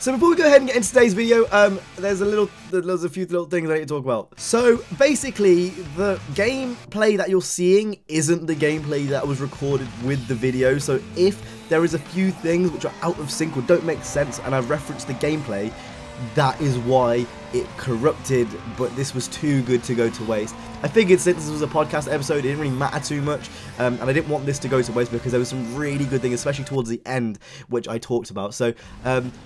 So before we go ahead and get into today's video, there's a few little things I need to talk about. So basically, the gameplay that you're seeing isn't the gameplay that was recorded with the video. So if there is a few things which are out of sync or don't make sense, and I've referenced the gameplay, that is why it corrupted, but this was too good to go to waste. I figured since this was a podcast episode, it didn't really matter too much, and I didn't want this to go to waste because there was some really good things, especially towards the end, which I talked about. So,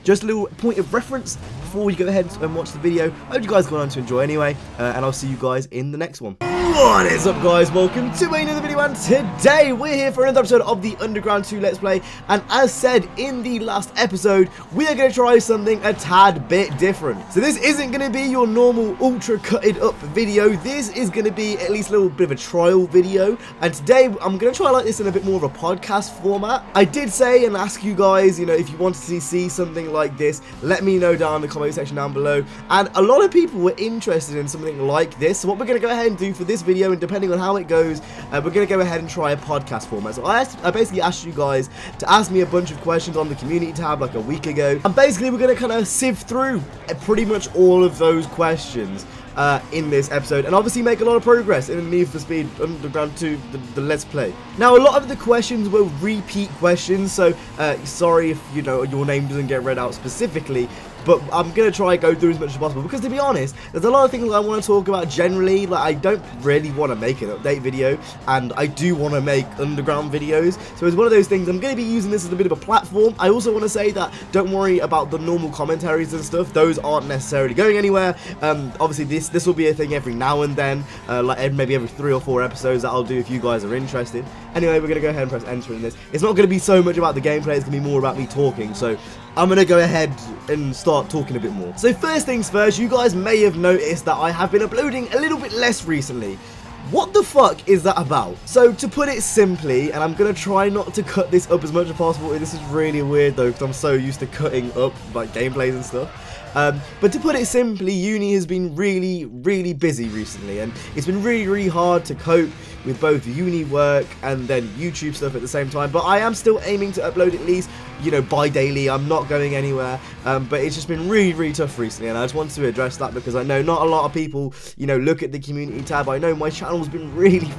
just a little point of reference before we go ahead and watch the video. I hope you guys got on to enjoy anyway, and I'll see you guys in the next one. What is up, guys? Welcome to another video, and today we're here for another episode of the Underground 2 Let's Play, and as said in the last episode, we are going to try something a tad bit different. So this isn't going to be your normal ultra cutted up video. This is going to be at least a little bit of a trial video, and today I'm going to try like this in a bit more of a podcast format. I did say and ask you guys, you know, if you wanted to see something like this, let me know down in the comment section down below, and a lot of people were interested in something like this. So what we're going to go ahead and do for this video, and depending on how it goes, we're going to go ahead and try a podcast format. So I basically asked you guys to ask me a bunch of questions on the community tab like a week ago, and basically we're going to kind of sift through pretty much all of those questions in this episode, and obviously make a lot of progress in Need for Speed Underground 2, the Let's Play. Now, a lot of the questions were repeat questions, so sorry if, you know, your name doesn't get read out specifically, but I'm going to try and go through as much as possible, because to be honest, there's a lot of things I want to talk about generally. Like, I don't really want to make an update video, and I do want to make underground videos, so it's one of those things. I'm going to be using this as a bit of a platform. I also want to say that don't worry about the normal commentaries and stuff, those aren't necessarily going anywhere. Obviously this will be a thing every now and then, like maybe every 3 or 4 episodes that I'll do if you guys are interested. Anyway, we're going to go ahead and press enter in this. It's not going to be so much about the gameplay, it's going to be more about me talking, so I'm going to go ahead and start talking a bit more. So first things first, you guys may have noticed that I have been uploading a little bit less recently. What the fuck is that about? So to put it simply, and I'm going to try not to cut this up as much as possible, this is really weird though, because I'm so used to cutting up like gameplays and stuff. But to put it simply, uni has been really busy recently, and it's been really hard to cope with both uni work and then YouTube stuff at the same time. But I am still aiming to upload at least, you know, bi-daily. I'm not going anywhere, but it's just been really tough recently, and I just wanted to address that because I know not a lot of people, you know, look at the community tab. I know my channel's been really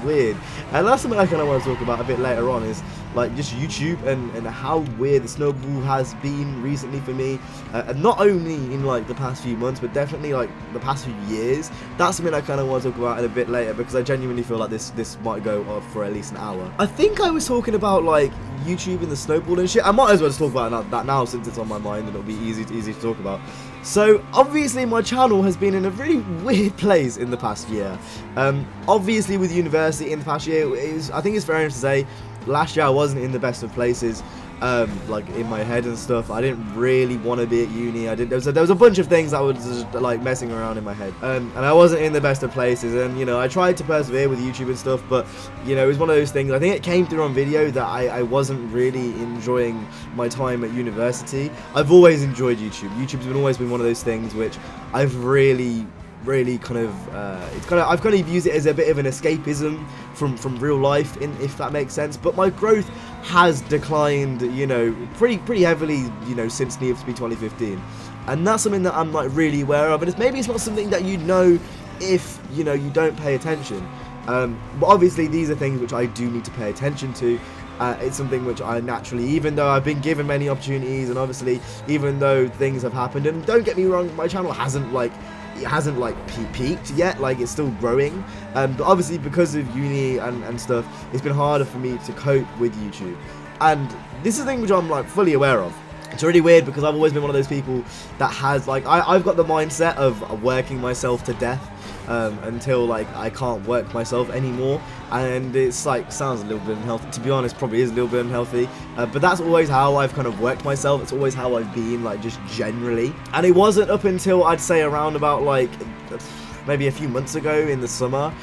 weird, and that's something I kind of want to talk about a bit later on, is like just YouTube and how weird the Snowball has been recently for me, and not only in like the past few months, but definitely like the past few years. That's something I kind of want to talk about in a bit later, because I genuinely feel like this might go off for at least an hour. I think I was talking about like YouTube and the Snowball and shit. I might as well just talk about that now since it's on my mind and it'll be easy to talk about. So obviously my channel has been in a really weird place in the past year. Obviously with university in the past year, I think it's fair enough to say last year I wasn't in the best of places. Like in my head and stuff. I didn't really want to be at uni. There was a bunch of things that was just like messing around in my head, and I wasn't in the best of places. And you know, I tried to persevere with YouTube and stuff, but you know, it was one of those things. I think it came through on video that I wasn't really enjoying my time at university. I've always enjoyed YouTube. YouTube's always been one of those things which I've really kind of I've kind of used it as a bit of an escapism from real life, if that makes sense. But my growth has declined, you know, pretty heavily, you know, since Need for Speed 2015, and that's something that I'm like really aware of. And maybe it's not something that you know if, you know, you don't pay attention, but obviously these are things which I do need to pay attention to. It's something which I naturally, even though I've been given many opportunities, and obviously even though things have happened, and don't get me wrong, my channel hasn't peaked yet, like it's still growing, but obviously because of uni and stuff, it's been harder for me to cope with YouTube, and this is a thing which I'm like fully aware of. It's really weird because I've always been one of those people that has like, I've got the mindset of working myself to death until like I can't work myself anymore, and it's like sounds a little bit unhealthy, to be honest, probably is a little bit unhealthy, but that's always how I've kind of worked myself. It's always how I've been, like, just generally. And it wasn't up until I'd say around about like maybe a few months ago in the summer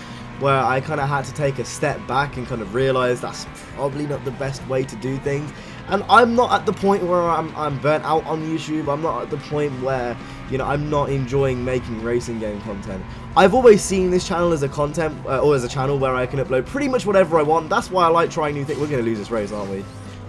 where I kind of had to take a step back and kind of realize that's probably not the best way to do things. And I'm not at the point where I'm burnt out on YouTube. I'm not at the point where, you know, I'm not enjoying making racing game content. I've always seen this channel as a content, or as a channel where I can upload pretty much whatever I want. That's why I like trying new things. We're going to lose this race, aren't we?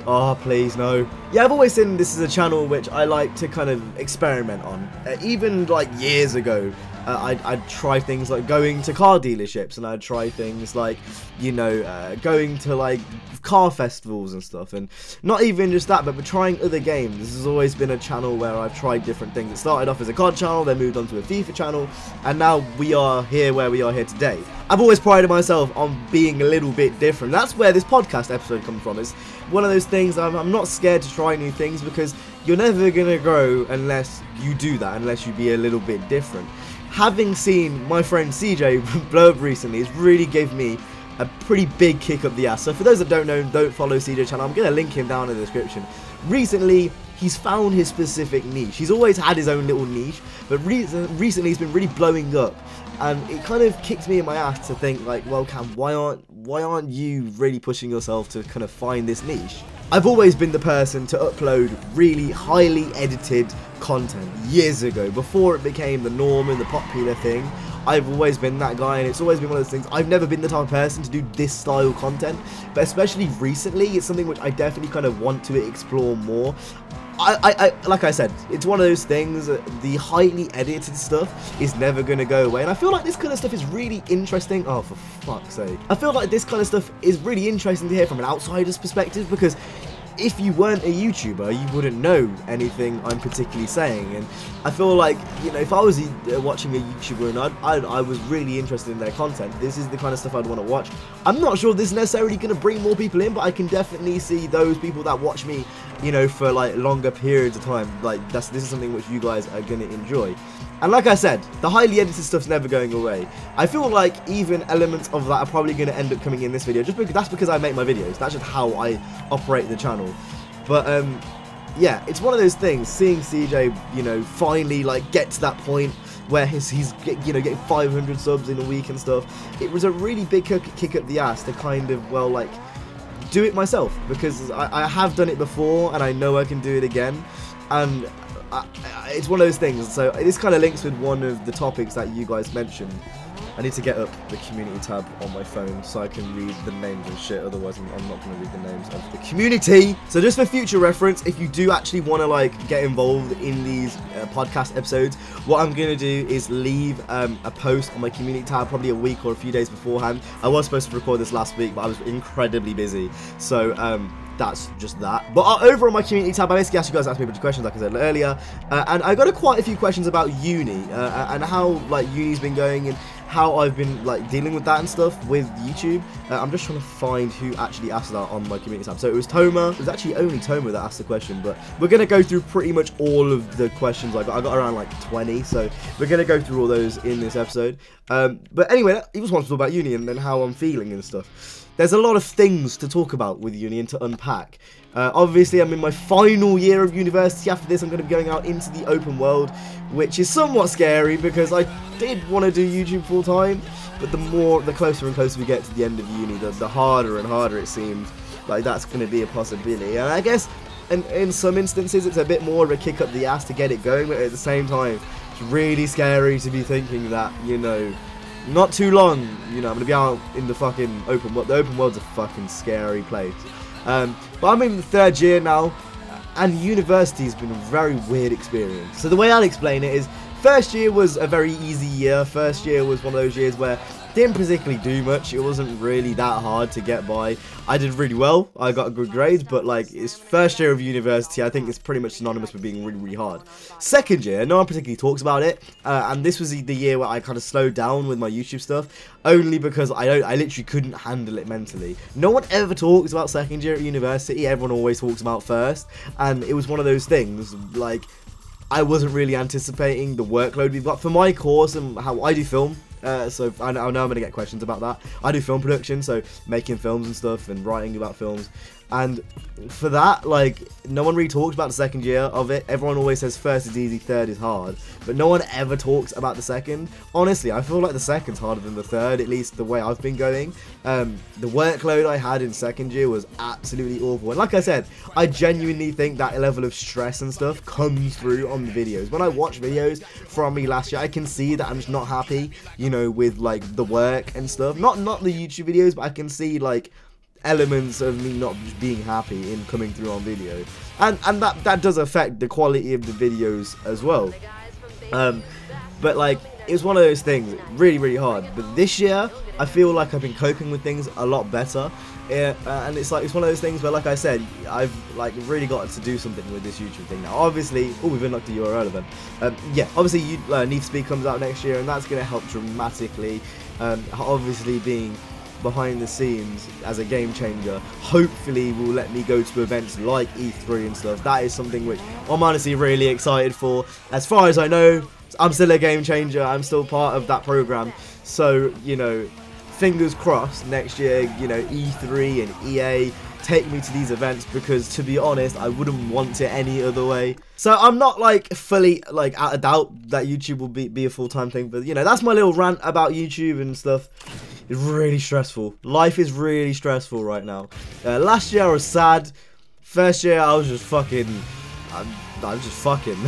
Oh, please, no. Yeah, I've always seen this is a channel which I like to kind of experiment on. Even like years ago, I'd try things like going to car dealerships, and I'd try things like, you know, going to like car festivals and stuff, and not even just that, but trying other games. This has always been a channel where I've tried different things. It started off as a COD channel, then moved on to a FIFA channel, and now we are here where we are here today. I've always prided myself on being a little bit different. That's where this podcast episode comes from. It's one of those things, I'm not scared to try new things, because you're never gonna grow unless you do that, unless you be a little bit different. Having seen my friend CJ blow up recently has really given me a pretty big kick up the ass. So for those that don't know, don't follow CJ's channel, I'm going to link him down in the description. Recently, he's found his specific niche. He's always had his own little niche, but recently he's been really blowing up. And it kind of kicked me in my ass to think, like, well, Cam, why aren't you really pushing yourself to kind of find this niche? I've always been the person to upload really highly edited content years ago, before it became the norm and the popular thing. I've always been that guy, and it's always been one of those things. I've never been the type of person to do this style content, but especially recently, it's something which I definitely kind of want to explore more. Like I said, it's one of those things, the highly edited stuff is never going to go away, and I feel like this kind of stuff is really interesting. Oh, for fuck's sake. I feel like this kind of stuff is really interesting to hear from an outsider's perspective, because if you weren't a YouTuber, you wouldn't know anything I'm particularly saying. And I feel like, you know, if I was watching a YouTuber and I was really interested in their content, this is the kind of stuff I'd want to watch. I'm not sure this is necessarily going to bring more people in, but I can definitely see those people that watch me, you know, for like longer periods of time, like this is something which you guys are going to enjoy. And like I said, the highly edited stuff's never going away. I feel like even elements of that are probably going to end up coming in this video, just because that's because I make my videos. That's just how I operate the channel. But yeah, it's one of those things, seeing CJ, you know, finally like get to that point where he's you know, getting 500 subs in a week and stuff. It was a really big kick up the ass to kind of, well, like, do it myself, because I have done it before and I know I can do it again. And it's one of those things. So this kind of links with one of the topics that you guys mentioned. I need to get up the community tab on my phone so I can read the names and shit, otherwise I'm not going to read the names of the community. So just for future reference, if you do actually want to like get involved in these podcast episodes, what I'm going to do is leave a post on my community tab probably a week or a few days beforehand. I was supposed to record this last week, but I was incredibly busy, so that's just that. But over on my community tab, I basically asked you guys to ask me a bunch of questions, like I said earlier, and I got quite a few questions about uni and how like uni's been going and how I've been like dealing with that and stuff with YouTube. I'm just trying to find who actually asked that on my community tab. So it was Toma. It was actually only Toma that asked the question, but we're gonna go through pretty much all of the questions I got around like 20, so we're gonna go through all those in this episode. But anyway, he just wants to talk about uni and then how I'm feeling and stuff. There's a lot of things to talk about with uni and to unpack. Obviously, I'm in my final year of university. After this, I'm going to be going out into the open world, which is somewhat scary because I did want to do YouTube full time, but the closer and closer we get to the end of uni, the harder and harder it seems like that's going to be a possibility. And I guess in some instances, it's a bit more of a kick up the ass to get it going, but at the same time, it's really scary to be thinking that, you know, not too long, you know, I'm going to be out in the fucking open world. The open world's a fucking scary place. But I'm in the third year now, and university's been a very weird experience. So the way I'll explain it is, first year was a very easy year. First year was one of those years where didn't particularly do much. It wasn't really that hard to get by. I did really well. I got good grades, but like it's first year of university, I think it's pretty much synonymous with being really, really hard. Second year, no one particularly talks about it, and this was the year where I kind of slowed down with my YouTube stuff, only because I literally couldn't handle it mentally. No one ever talks about second year at university. Everyone always talks about first, and it was one of those things like I wasn't really anticipating the workload we've got for my course and how I do film. So I know I'm going to get questions about that. I do film production, so making films and stuff and writing about films. And for that, like, no one really talks about the second year of it. Everyone always says first is easy, third is hard. But no one ever talks about the second. Honestly, I feel like the second's harder than the third, at least the way I've been going. The workload I had in second year was absolutely awful. And like I said, I genuinely think that level of stress and stuff comes through on the videos. When I watch videos from me last year, I can see that I'm just not happy, you know, with, like, the work and stuff. Not the YouTube videos, but I can see, like, elements of me not being happy in coming through on video, and that does affect the quality of the videos as well. But like, it was one of those things, really hard. But this year, I feel like I've been coping with things a lot better. And it's one of those things where, like I said, I've like really got to do something with this YouTube thing now. Obviously, we've unlocked the URL event. Yeah, obviously, Need for Speed comes out next year, and that's going to help dramatically. Obviously, being behind the scenes as a game changer, hopefully will let me go to events like E3 and stuff. That is something which I'm honestly really excited for. As far as I know, I'm still a game changer. I'm still part of that program. So, you know, fingers crossed next year, you know, E3 and EA take me to these events, because to be honest, I wouldn't want it any other way. So I'm not like fully like out of doubt that YouTube will be a full-time thing, but you know, that's my little rant about YouTube and stuff. It's really stressful. Life is really stressful right now. Last year I was sad. First year I was just fucking, I'm just fucking.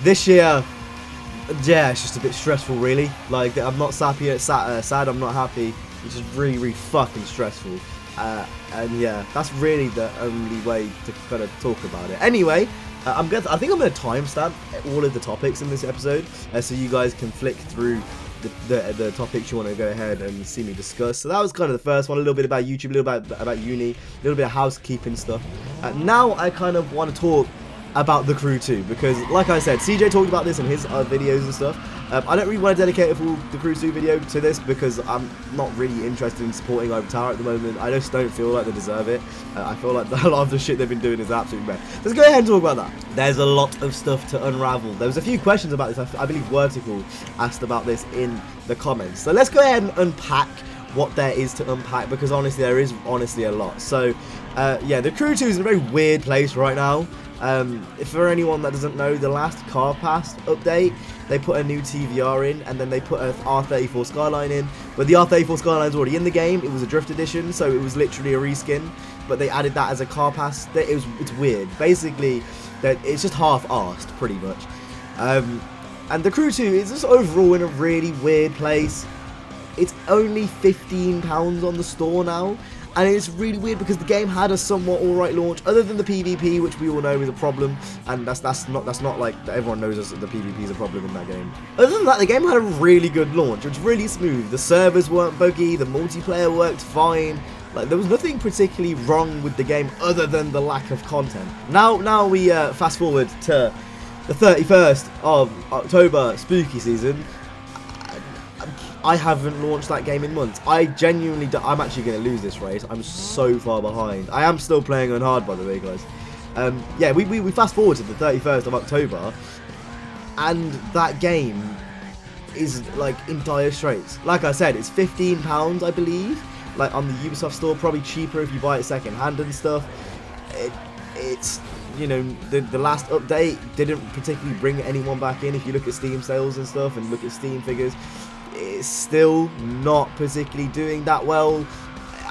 This year, yeah, it's just a bit stressful, really. Like, I'm not happy, sad, I'm not happy. It's just really fucking stressful. And yeah, that's really the only way to kind of talk about it. Anyway, I think I'm going to timestamp all of the topics in this episode, so you guys can flick through the topics you want to go ahead and see me discuss. So that was kind of the first one, a little bit about YouTube, a little bit about uni, a little bit of housekeeping stuff. Now I kind of want to talk about The Crew 2, because like I said, CJ talked about this in his videos and stuff. I don't really want to dedicate a full The Crew 2 video to this, because I'm not really interested in supporting Overtower at the moment. I just don't feel like they deserve it. I feel like a lot of the shit they've been doing is absolutely bad. Let's go ahead and talk about that. There's a lot of stuff to unravel. There was a few questions about this. I believe Vertical asked about this in the comments. So let's go ahead and unpack what there is to unpack, because honestly, there is honestly a lot. So yeah, The Crew 2 is in a very weird place right now. If for anyone that doesn't know, the last Car Pass update, they put a new TVR in, and then they put a R34 Skyline in, but the R34 Skyline's already in the game. It was a drift edition, so it was literally a reskin, but they added that as a Car Pass. It's weird. Basically, it's just half-arsed, pretty much. And The Crew 2 is just overall in a really weird place. It's only £15 on the store now. And it's really weird, because the game had a somewhat alright launch, other than the PvP, which we all know is a problem, and that's not like everyone knows that the PvP is a problem in that game. Other than that, the game had a really good launch. It was really smooth. The servers weren't buggy. The multiplayer worked fine. Like, there was nothing particularly wrong with the game other than the lack of content. Now we fast forward to the 31st of October, spooky season. I haven't launched that game in months. I genuinely I'm actually going to lose this race. I'm so far behind. I am still playing on hard, by the way, guys. Yeah, we fast forward to the 31st of October, and that game is like in dire straits. Like I said, it's £15, I believe, like on the Ubisoft store. Probably cheaper if you buy it second hand and stuff. It's, you know, the last update didn't particularly bring anyone back in. If you look at Steam sales and stuff and look at Steam figures, it's still not particularly doing that well.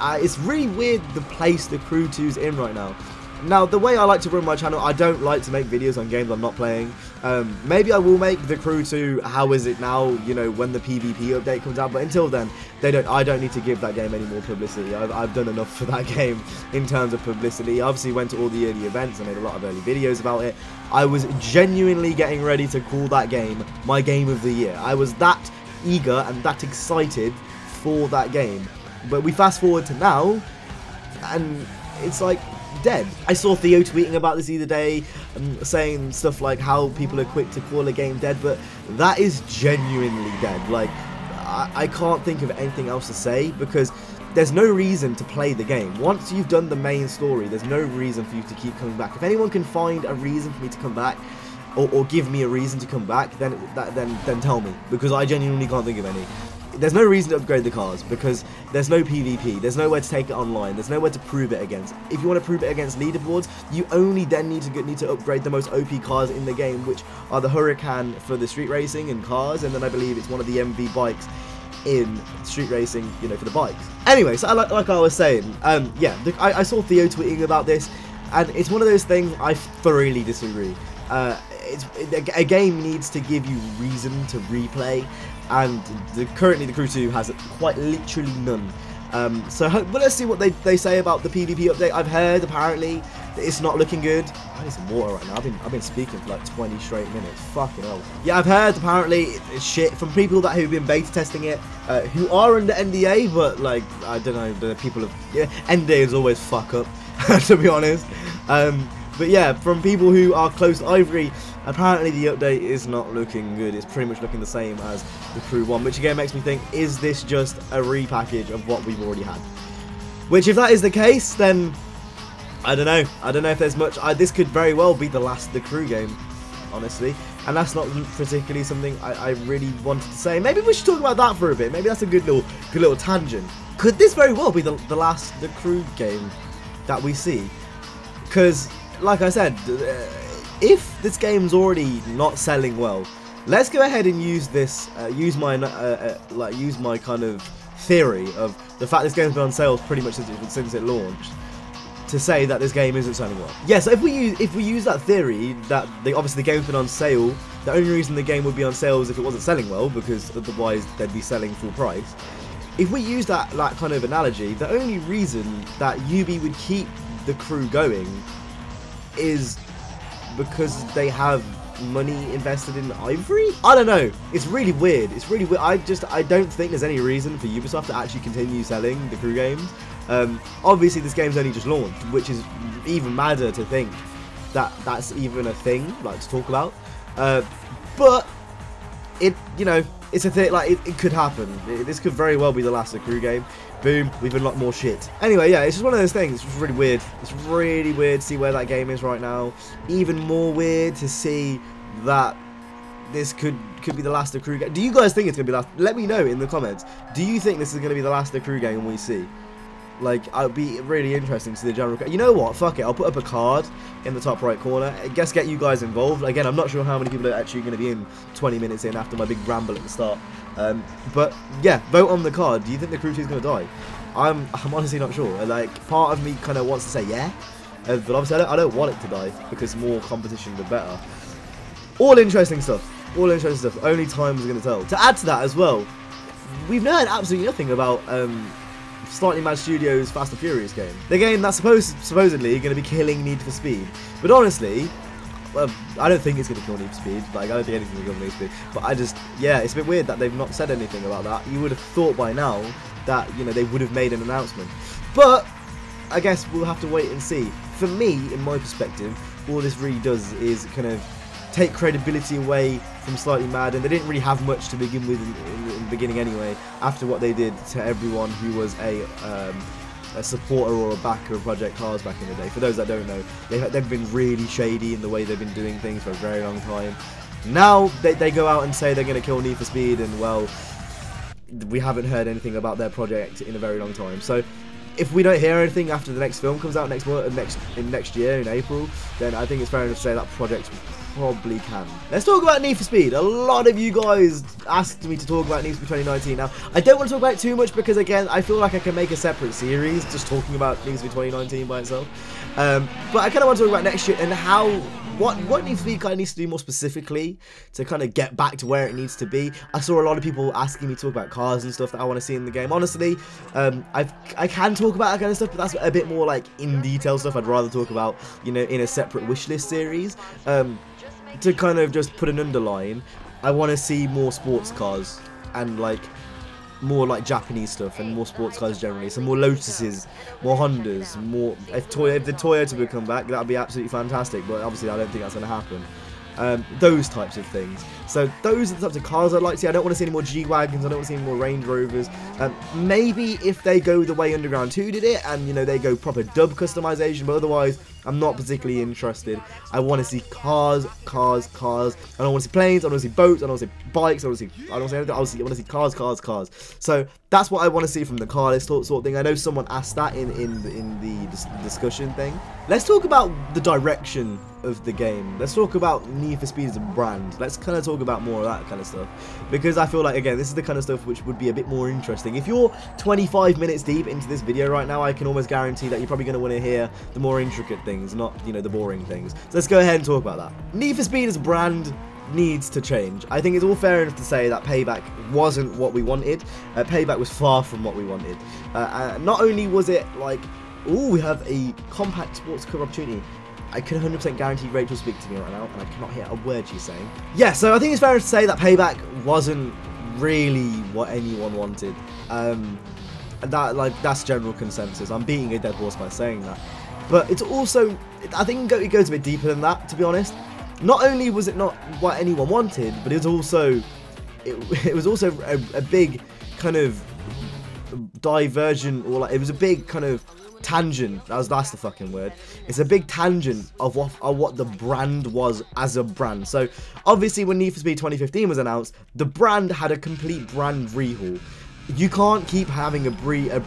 It's really weird the place The Crew 2's in right now. Now, the way I like to run my channel, I don't like to make videos on games I'm not playing. Maybe I will make The Crew 2 How Is It Now, you know, when the PvP update comes out, but until then, I don't need to give that game any more publicity. I've done enough for that game in terms of publicity. I obviously went to all the early events, I made a lot of early videos about it. I was genuinely getting ready to call that game my game of the year. I was that eager and that excited for that game. But we fast forward to now, and it's like dead. I saw Theo tweeting about this the other day, saying stuff like how people are quick to call a game dead, but that is genuinely dead. Like, I can't think of anything else to say, because there's no reason to play the game. Once you've done the main story, there's no reason for you to keep coming back. If anyone can find a reason for me to come back, or give me a reason to come back, then tell me, because I genuinely can't think of any. There's no reason to upgrade the cars, because there's no PvP, there's nowhere to take it online, there's nowhere to prove it against. If you want to prove it against leaderboards, you only then need to upgrade the most OP cars in the game, which are the Huracan for the street racing and cars, and then I believe it's one of the MV bikes in street racing, you know, for the bikes. Anyway, so like I was saying, yeah, I saw Theo tweeting about this, and it's one of those things I thoroughly disagree. A game needs to give you reason to replay, and currently The Crew 2 has quite literally none. But let's see what they say about the PvP update. I've heard apparently that it's not looking good. I need some water right now. I've been speaking for like 20 straight minutes. Fucking hell. Yeah, I've heard apparently it's shit from people who've been beta testing it, who are under NDA, but like I don't know, the people NDAs always fuck up, to be honest. But yeah, from people who are close to Ivory, apparently the update is not looking good. It's pretty much looking the same as the Crew 1, which again makes me think, is this just a repackage of what we've already had? Which, if that is the case, then I don't know. I don't know if there's much. This could very well be the last The Crew game, honestly. And that's not particularly something I really wanted to say. Maybe we should talk about that for a bit. Maybe that's a good little tangent. Could this very well be the last The Crew game that we see? Because, like I said, if this game's already not selling well, let's go ahead and use this, use my kind of theory of the fact this game's been on sale pretty much since it launched, to say that this game isn't selling well. Yeah, so if we use that theory that obviously the game's been on sale, the only reason the game would be on sale is if it wasn't selling well, because otherwise they'd be selling full price. If we use that kind of analogy, the only reason that UB would keep The Crew going is because they have money invested in Ivory? I don't know. It's really weird. It's really weird. I don't think there's any reason for Ubisoft to actually continue selling The Crew games. Obviously this game's only just launched, which is even madder to think that that's even a thing, like, to talk about. But it, you know, it's a thing. Like, it could happen. This could very well be the last The Crew game. Boom, we've unlocked more shit. Anyway, yeah, it's just one of those things. It's just really weird. It's really weird to see where that game is right now. Even more weird to see that this could be the last The Crew game. Do you guys think it's going to be the last? Let me know in the comments. Do you think this is going to be the last The Crew game we see? Like, it would be really interesting to see the general. You know what? Fuck it. I'll put up a card in the top right corner. I guess get you guys involved. Again, I'm not sure how many people are actually going to be in 20 minutes in after my big ramble at the start. But yeah, vote on the card. Do you think the Crew 2 is going to die? I'm honestly not sure. Like, part of me kind of wants to say yeah, but obviously I don't want it to die, because more competition the better. All interesting stuff. All interesting stuff. Only time is going to tell. To add to that as well, we've heard absolutely nothing about Slightly Mad Studios' Fast and Furious game. The game that's supposedly going to be killing Need for Speed. But honestly, well, I don't think it's going to kill Need for Speed. Like, I don't think anything's going to kill Need for Speed. But yeah, it's a bit weird that they've not said anything about that. You would have thought by now that, you know, they would have made an announcement. But I guess we'll have to wait and see. For me, in my perspective, all this really does is kind of take credibility away from Slightly Mad, and they didn't really have much to begin with in the beginning anyway, after what they did to everyone who was a supporter or a backer of Project Cars back in the day. For those that don't know, they've been really shady in the way they've been doing things for a very long time. Now they go out and say they're going to kill Need for Speed, and well, we haven't heard anything about their project in a very long time. So if we don't hear anything after the next film comes out next year in April, then I think it's fair enough to say that project probably can. Let's talk about Need for Speed. A lot of you guys asked me to talk about Need for Speed 2019. Now, I don't want to talk about it too much because, again, I feel like I can make a separate series just talking about Need for Speed 2019 by itself. But I kind of want to talk about next year and how what Need for Speed kind of needs to do more specifically to kind of get back to where it needs to be. I saw a lot of people asking me to talk about cars and stuff that I want to see in the game. Honestly, I can talk about that kind of stuff, but that's a bit more like in detail stuff. I'd rather talk about, you know, in a separate wishlist series. To kind of just put an underline, I want to see more sports cars and like more like Japanese stuff and more sports cars generally. So more Lotuses, more Hondas, more. If the Toyota would come back, that would be absolutely fantastic. But obviously, I don't think that's going to happen. Those types of things. So those are the types of cars I'd like to see. I don't want to see any more G-Wagons, I don't want to see any more Range Rovers. Maybe if they go the way Underground 2 did it, and you know, they go proper dub customization, but otherwise I'm not particularly interested. I want to see cars. I don't want to see planes, I don't want to see boats, I don't want to see bikes, I don't want to see anything. I want to see cars. So that's what I want to see from the car list sort of thing. I know someone asked that in the discussion thing. Let's talk about the direction of the game. Let's talk about Need for Speed as a brand. Let's kind of talk about more of that kind of stuff, because I feel like, again, this is the kind of stuff which would be a bit more interesting. If you're 25 minutes deep into this video right now, I can almost guarantee that you're probably going to want to hear the more intricate things, not, you know, the boring things. So let's go ahead and talk about that. Need for Speed as a brand, needs to change. I think it's all fair enough to say that Payback wasn't what we wanted. Payback was far from what we wanted. Not only was it like, ooh, we have a compact sports cover opportunity. I can 100% guarantee Rachel speak to me right now, and I cannot hear a word she's saying. Yeah, so I think it's fair enough to say that Payback wasn't really what anyone wanted. That's general consensus. I'm beating a dead horse by saying that. But it's also, I think it goes a bit deeper than that, to be honest. Not only was it not what anyone wanted, but it was also a big kind of diversion, or like, it was a big kind of tangent. That's the fucking word. It's a big tangent of what the brand was as a brand. So obviously when Need for Speed 2015 was announced, the brand had a complete brand rehaul. You can't keep having a brand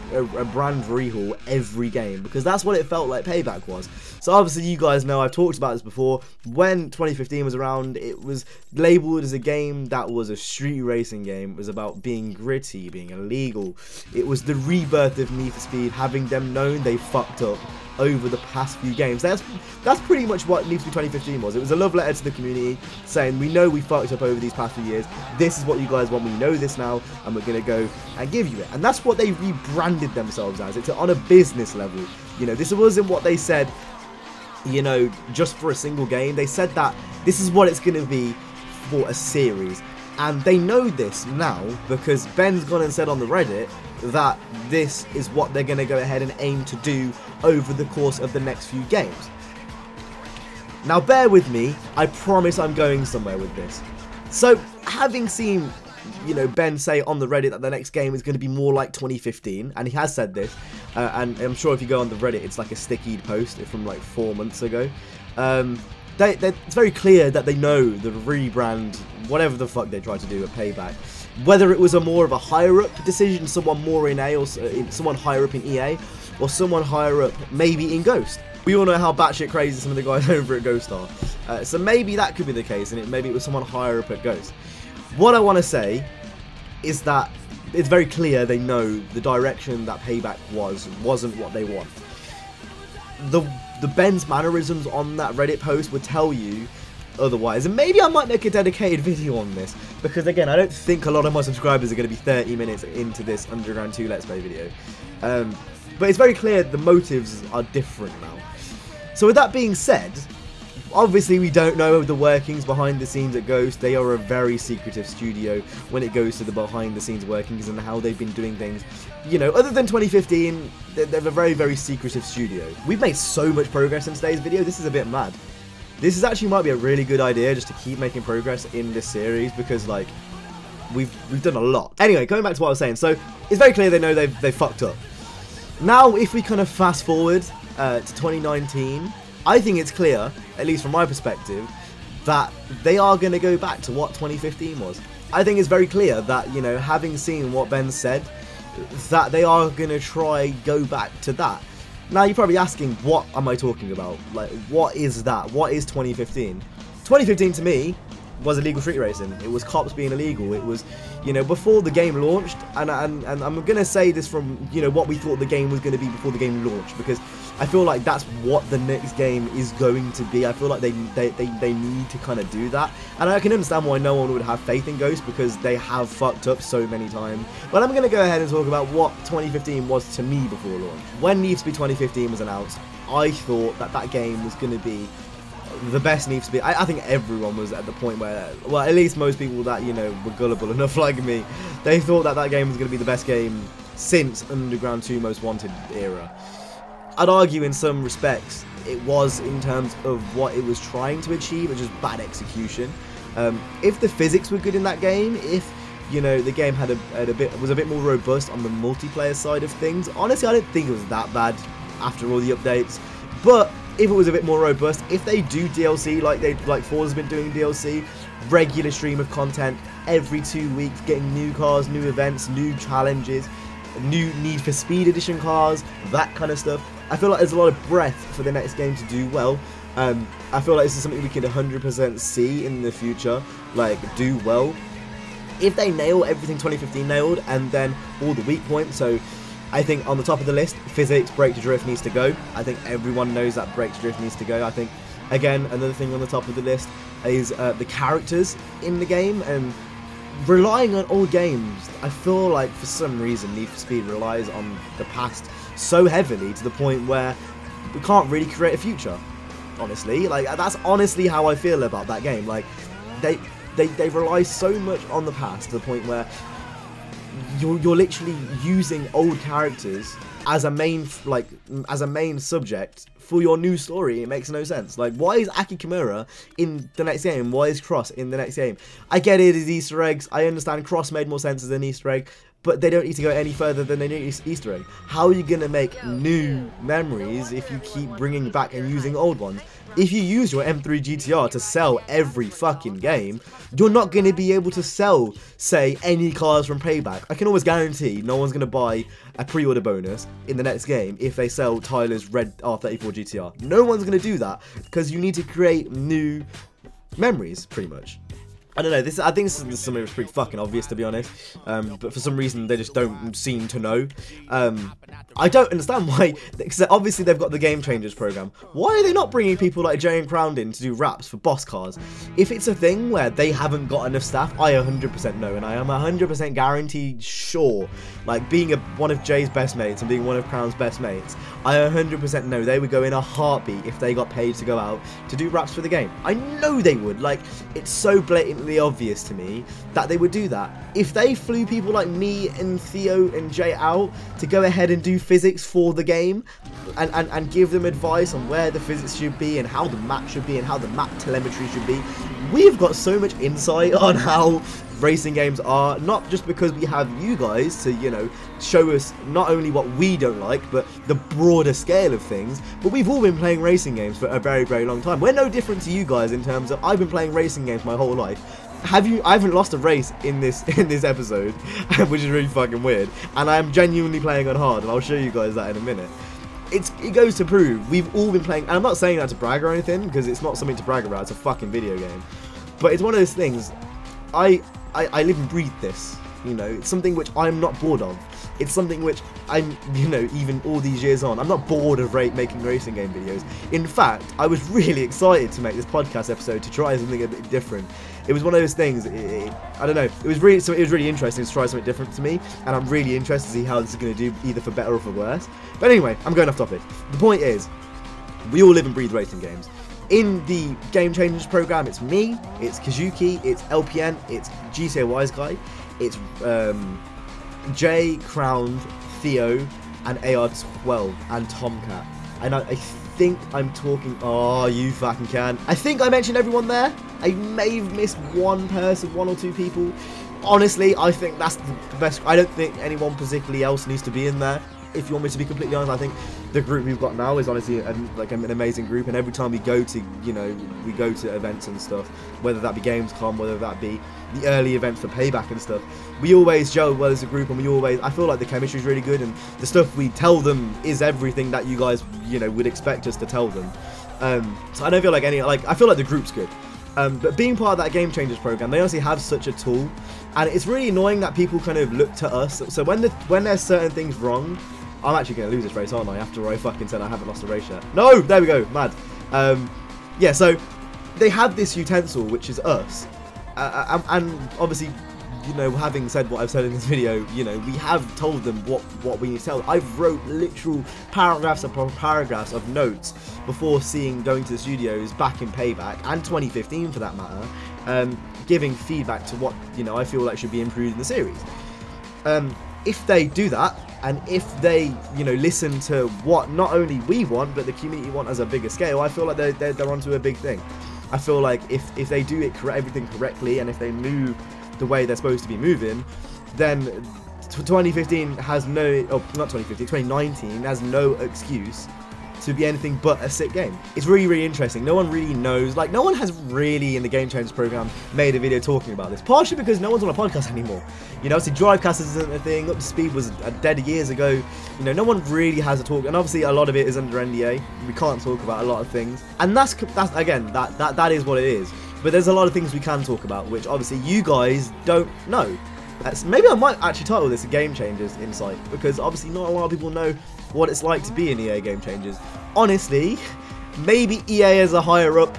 rehaul every game, because that's what it felt like Payback was. So obviously you guys know, I've talked about this before, when 2015 was around, it was labelled as a game that was a street racing game. It was about being gritty, being illegal. It was the rebirth of Need for Speed, having them known they fucked up over the past few games. That's pretty much what Need for Speed 2015 was. It was a love letter to the community, saying, we know we fucked up over these past few years, this is what you guys want, we know this now, and we're going to go and give you it. And that's what they rebranded themselves as. It's on a business level. You know, this wasn't what they said, you know, just for a single game. They said that this is what it's going to be for a series. And they know this now, because Ben's gone and said on the Reddit that this is what they're going to go ahead and aim to do over the course of the next few games. Now bear with me, I promise I'm going somewhere with this. So having seen, you know, Ben say on the Reddit that the next game is going to be more like 2015, and he has said this, and I'm sure if you go on the Reddit, it's like a stickied post from like 4 months ago. It's very clear that they know the rebrand, whatever the fuck they tried to do at Payback, whether it was a more of a higher up decision, someone more in A, or someone higher up in EA, or someone higher up maybe in Ghost. We all know how batshit crazy some of the guys over at Ghost are, so maybe that could be the case, and maybe it was someone higher up at Ghost. What I want to say is that it's very clear they know the direction that Payback wasn't what they want. The Ben's mannerisms on that Reddit post would tell you otherwise, and maybe I might make a dedicated video on this, because again, I don't think a lot of my subscribers are going to be 30 minutes into this Underground 2 Let's Play video, but it's very clear the motives are different now. So with that being said, obviously we don't know the workings behind the scenes at Ghost. They are a very secretive studio when it goes to the behind the scenes workings and how they've been doing things. You know, other than 2015, they're a very, very secretive studio. We've made so much progress in today's video, this is a bit mad. This is actually might be a really good idea, just to keep making progress in this series, because like we've done a lot. Anyway, going back to what I was saying, so it's very clear they know they fucked up. Now if we kind of fast forward to 2019, I think it's clear, at least from my perspective, that they are going to go back to what 2015 was. I think it's very clear that, you know, having seen what Ben said, that they are going to try go back to that. Now you're probably asking, what am I talking about? Like, what is that? What is 2015? 2015 to me was illegal street racing. It was cops being illegal. It was, you know, before the game launched, and I'm gonna say this from, you know, what we thought the game was gonna be before the game launched, because I feel like that's what the next game is going to be. I feel like they need to kind of do that, and I can understand why no one would have faith in Ghost, because they have fucked up so many times. But I'm gonna go ahead and talk about what 2015 was to me before launch. When Need for Speed 2015 was announced, I thought that that game was gonna be the best Need for Speed. I think everyone was at the point where, well, at least most people that, you know, were gullible enough like me, they thought that that game was going to be the best game since Underground 2 Most Wanted era. I'd argue in some respects it was, in terms of what it was trying to achieve, it was just bad execution. If the physics were good in that game, if, you know, the game was a bit more robust on the multiplayer side of things, honestly I don't think it was that bad after all the updates. But if it was a bit more robust, if they do DLC like Forza's been doing DLC, regular stream of content every 2 weeks, getting new cars, new events, new challenges, new Need for Speed edition cars, that kind of stuff, I feel like there's a lot of breadth for the next game to do well. I feel like this is something we can 100% see in the future, like, do well. If they nail everything 2015 nailed, and then all the weak points, so I think on the top of the list, physics, brake to drift needs to go. I think everyone knows that brake to drift needs to go. I think Again, another thing on the top of the list is the characters in the game, and relying on old games, I feel like for some reason Need for Speed relies on the past so heavily to the point where we can't really create a future, honestly. Like, that's honestly how I feel about that game. Like, they rely so much on the past to the point where you're literally using old characters as a main subject for your new story. It makes no sense. Like, why is Aki Kimura in the next game? Why is Cross in the next game? I get it as Easter eggs. I understand Cross made more sense as an Easter egg, but they don't need to go any further than they need Easter egg. How are you going to make new memories if you keep bringing back and using old ones? If you use your M3 GTR to sell every fucking game, you're not going to be able to sell, say, any cars from Payback. I can always guarantee no one's going to buy a pre-order bonus in the next game if they sell Tyler's red R34 GTR. No one's going to do that because you need to create new memories, pretty much. I don't know, I think this is something that's pretty fucking obvious, to be honest, but for some reason they just don't seem to know. I don't understand why, because obviously they've got the Gamechangers program. Why are they not bringing people like Jay and Crown in to do raps for boss cars? If it's a thing where they haven't got enough staff, I 100% know, and I am 100% guaranteed sure, like being one of Jay's best mates and being one of Crown's best mates, I 100% know they would go in a heartbeat if they got paid to go out to do raps for the game. I know they would. Like, it's so blatantly obvious to me that they would do that. If they flew people like me and Theo and Jay out to go ahead and do physics for the game and give them advice on where the physics should be and how the map should be and how the map telemetry should be, we've got so much insight on how racing games are, not just because we have you guys to, you know, show us not only what we don't like, but the broader scale of things, but we've all been playing racing games for a very, very long time. We're no different to you guys in terms of, I've been playing racing games my whole life. I haven't lost a race in this episode, which is really fucking weird, and I am genuinely playing on hard, and I'll show you guys that in a minute. It goes to prove we've all been playing, and I'm not saying that to brag or anything, because it's not something to brag about, it's a fucking video game, but it's one of those things, I live and breathe this, you know, it's something which I'm not bored of. It's something which I'm, you know, even all these years on, I'm not bored of making racing game videos. In fact, I was really excited to make this podcast episode to try something a bit different. It was one of those things, I don't know, it was really interesting to try something different to me, and I'm really interested to see how this is going to do, either for better or for worse. But anyway, I'm going off topic. The point is, we all live and breathe racing games. In the Gamechangers program, it's me, it's Kazuki, it's LPN, it's GTA Wise Guy, it's Jay, Crown, Theo, and AR12, and Tomcat. And I think I'm talking, oh, you fucking can. I think I mentioned everyone there. I may have missed one person, one or two people. Honestly, I think that's the best. I don't think anyone particularly else needs to be in there. If you want me to be completely honest, I think the group we've got now is honestly an amazing group, and every time we go to, you know, we go to events and stuff, whether that be Gamescom, whether that be the early events for Payback and stuff, we always gel well as a group, and I feel like the chemistry is really good, and the stuff we tell them is everything that you guys, you know, would expect us to tell them. So I don't feel like I feel like the group's good. But being part of that Gamechangers program, they honestly have such a tool, and it's really annoying that people kind of look to us. So when there's certain things wrong, I'm actually going to lose this race, aren't I? After I fucking said I haven't lost a race yet. No! There we go. Mad. Yeah, so they have this utensil, which is us. And obviously, you know, having said what I've said in this video, you know, we have told them what we need to tell. I've wrote literal paragraphs upon paragraphs of notes before going to the studios back in Payback, and 2015 for that matter, giving feedback to what, you know, I feel like should be improved in the series. If they do that, and if they, you know, listen to what not only we want, but the community want as a bigger scale, I feel like they're onto a big thing. I feel like if they do everything correctly, and if they move the way they're supposed to be moving, then 2015 has no, oh, not 2015, 2019 has no excuse to be anything but a sick game. It's really, really interesting. No one really knows, like, no one has really in the Gamechangers program made a video talking about this, partially because no one's on a podcast anymore. You know, obviously Drivecast isn't a thing, Up to Speed was dead years ago. You know, no one really has a talk, and obviously a lot of it is under NDA. We can't talk about a lot of things, and that's again, that is what it is. But there's a lot of things we can talk about, which obviously you guys don't know. Maybe I might actually title this a Gamechangers Insight, because obviously not a lot of people know what it's like to be in EA Gamechangers. Honestly, Maybe EA is a higher up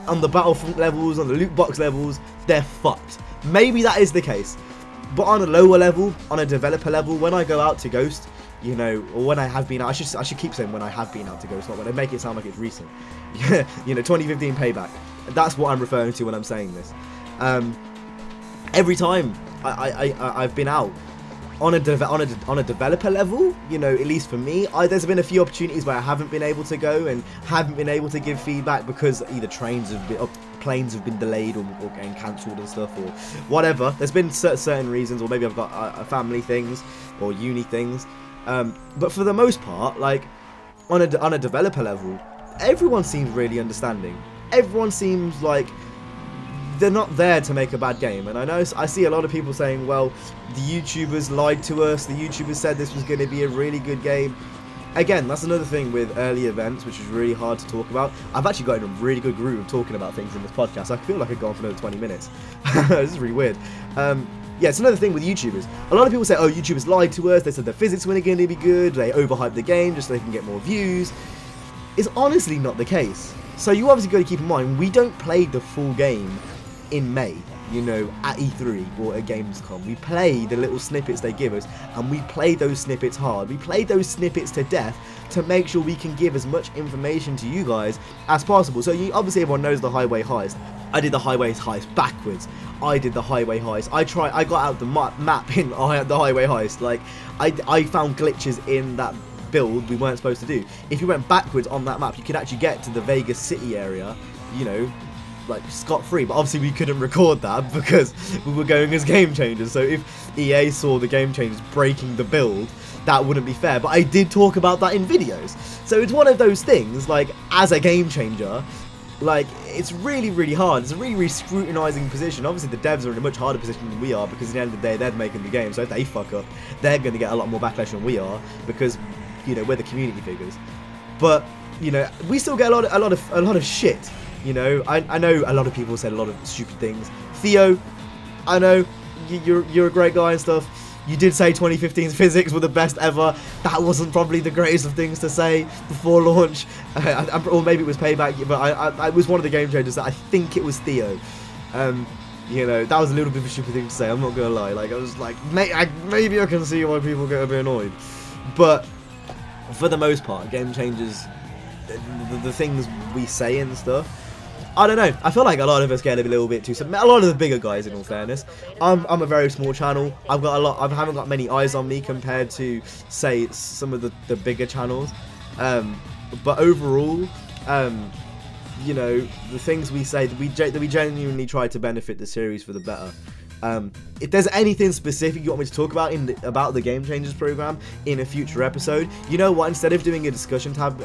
on the Battlefront levels, on the loot box levels, they're fucked. Maybe that is the case. But on a lower level, on a developer level, when I go out to Ghost, you know, or when I have been out, I should keep saying when I have been out to Ghost, not when I make it sound like it's recent. You know, 2015 payback. That's what I'm referring to when I'm saying this. Every time I've been out on a developer level, you know, at least for me, there's been a few opportunities where I haven't been able to go and haven't been able to give feedback because either planes have been delayed or getting cancelled and stuff or whatever. There's been certain reasons, or maybe I've got family things or uni things. But for the most part, like on a developer level, everyone seems really understanding. Everyone seems like they're not there to make a bad game. And I see a lot of people saying, well, the YouTubers lied to us, the YouTubers said this was going to be a really good game. Again, that's another thing with early events, which is really hard to talk about. I've actually got in a really good groove of talking about things in this podcast. I feel like I've gone for another 20 minutes. This is really weird. Yeah, it's another thing with YouTubers. A lot of people say, oh, YouTubers lied to us, they said the physics weren't going to be good, they overhyped the game just so they can get more views. It's honestly not the case. So you obviously got to keep in mind, we don't play the full game in May, you know, at E3 or at Gamescom. We play the little snippets they give us, and we play those snippets hard. We play those snippets to death to make sure we can give as much information to you guys as possible. So obviously everyone knows the highway heist. I did the highway heist backwards. I did the highway heist. I got out the map in the highway heist. Like, I found glitches in that build we weren't supposed to do. If you went backwards on that map, you could actually get to the Vegas City area, you know, like scot-free. But obviously we couldn't record that because we were going as Game Changers. So if EA saw the Game Changers breaking the build, that wouldn't be fair. But I did talk about that in videos. So it's one of those things, like, as a Game Changer, like, it's really, really hard. It's a really, really scrutinizing position. Obviously, the devs are in a much harder position than we are because at the end of the day, they're making the game. So if they fuck up, they're going to get a lot more backlash than we are because, you know, we're the community figures. But, you know, we still get a lot of shit. You know, I know a lot of people said a lot of stupid things. Theo, I know you're a great guy and stuff. You did say 2015's physics were the best ever. That wasn't probably the greatest of things to say before launch. Or maybe it was Payback, but I was one of the Game Changers that I think it was Theo. You know, that was a little bit of a stupid thing to say, I'm not going to lie. Like, I was like, maybe I can see why people get a bit annoyed. But for the most part, Game Changers, the things we say and stuff, I don't know. I feel like a lot of us get a little bit too. A lot of the bigger guys, in all fairness. I'm a very small channel. I haven't got many eyes on me compared to, say, some of the bigger channels. But overall, you know, the things we say, that we genuinely try to benefit the series for the better. If there's anything specific you want me to talk about about the Game Changers program in a future episode, you know what, instead of doing a discussion tab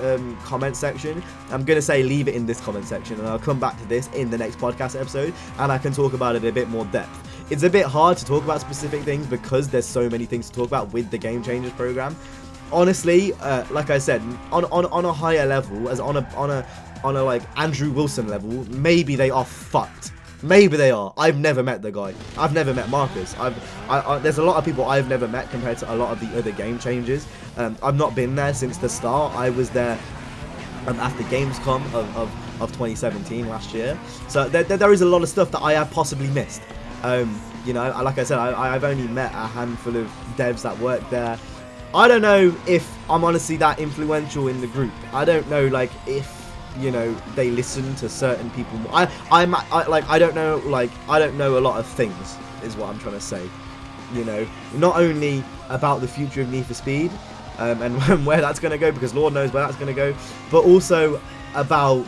comment section, I'm going to say leave it in this comment section, and I'll come back to this in the next podcast episode, and I can talk about it in a bit more depth. It's a bit hard to talk about specific things because there's so many things to talk about with the Game Changers program. Honestly, like I said, on a higher level, as on a like Andrew Wilson level, maybe they are fucked. Maybe they are. I've never met the guy. I've never met Marcus. There's a lot of people I've never met compared to a lot of the other Game Changers. I've not been there since the start. I was there after Gamescom of 2017 last year. So there is a lot of stuff that I have possibly missed. You know, like I said, I've only met a handful of devs that work there. I don't know if I'm honestly that influential in the group. I don't know, like, if, you know, they listen to certain people. I don't know, like, I don't know a lot of things, is what I'm trying to say. You know, not only about the future of Need for Speed, and where that's going to go, because Lord knows where that's going to go, but also about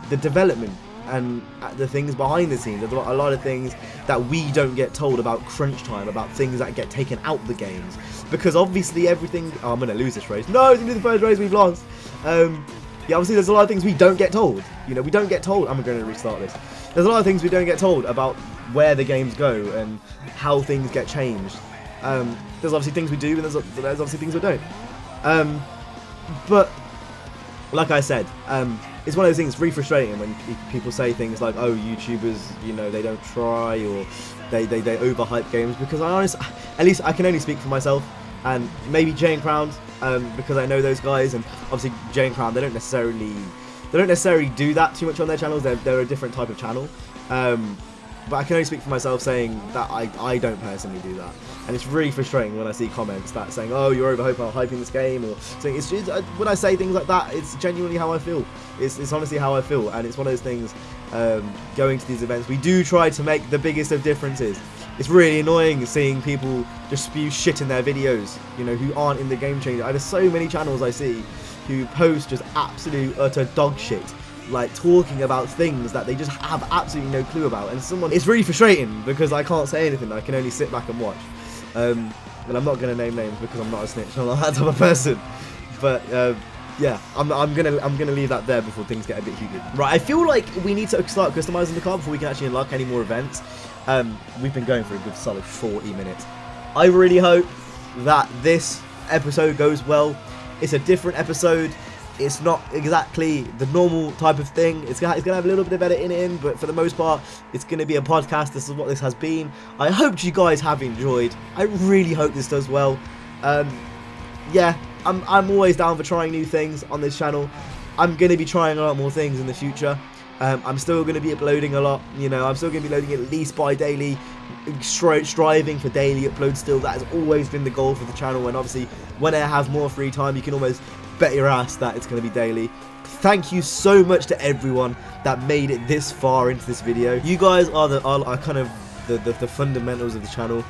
the development and the things behind the scenes. There's a lot of things that we don't get told about crunch time, about things that get taken out the games, because obviously everything. Oh, I'm going to lose this race. No, it's going to be the first race we've lost. Yeah, obviously there's a lot of things we don't get told. You know, we don't get told. I'm going to restart this. There's a lot of things we don't get told about where the games go and how things get changed. There's obviously things we do, and there's obviously things we don't. But like I said, it's one of those things. It's really frustrating when people say things like, "Oh, YouTubers, you know, they don't try, or they overhype games." Because at least I can only speak for myself, and maybe Jay and Crown, because I know those guys, and obviously Jay and Crown, they don't necessarily They don't necessarily do that too much on their channels. They're a different type of channel. But I can only speak for myself saying that I don't personally do that. And it's really frustrating when I see comments that saying, oh, you're hyping this game, or saying, it's just, when I say things like that, it's genuinely how I feel. It's honestly how I feel, and it's one of those things, going to these events, we do try to make the biggest of differences. It's really annoying seeing people just spew shit in their videos, you know, who aren't in the Game Changer. There's so many channels I see who post just absolute utter dog shit, like talking about things that they just have absolutely no clue about, and it's really frustrating because I can't say anything. I can only sit back and watch. And I'm not gonna name names because I'm not a snitch. I'm not that type of person. But yeah, I'm gonna leave that there before things get a bit heated. Right, I feel like we need to start customizing the car before we can actually unlock any more events. We've been going for a good solid 40 minutes. I really hope that this episode goes well. It's a different episode. It's not exactly the normal type of thing. It's gonna have a little bit of editing in, but for the most part, it's gonna be a podcast. This is what this has been. I hope you guys have enjoyed. I really hope this does well. Yeah, I'm always down for trying new things on this channel. I'm gonna be trying a lot more things in the future. I'm still gonna be uploading a lot. You know, I'm still gonna be loading at least bi-daily, striving for daily uploads still. That has always been the goal for the channel, and obviously when I have more free time, you can almost bet your ass that it's going to be daily. Thank you so much to everyone that made it this far into this video. You guys are kind of the fundamentals of the channel.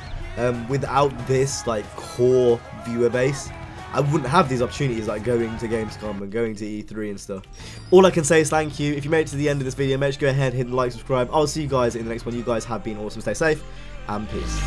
Without this like core viewer base, I wouldn't have these opportunities like going to Gamescom and going to E3 and stuff. All I can say is thank you. If you made it to the end of this video, make sure to go ahead, hit the like, subscribe. I'll see you guys in the next one. You guys have been awesome. Stay safe and peace.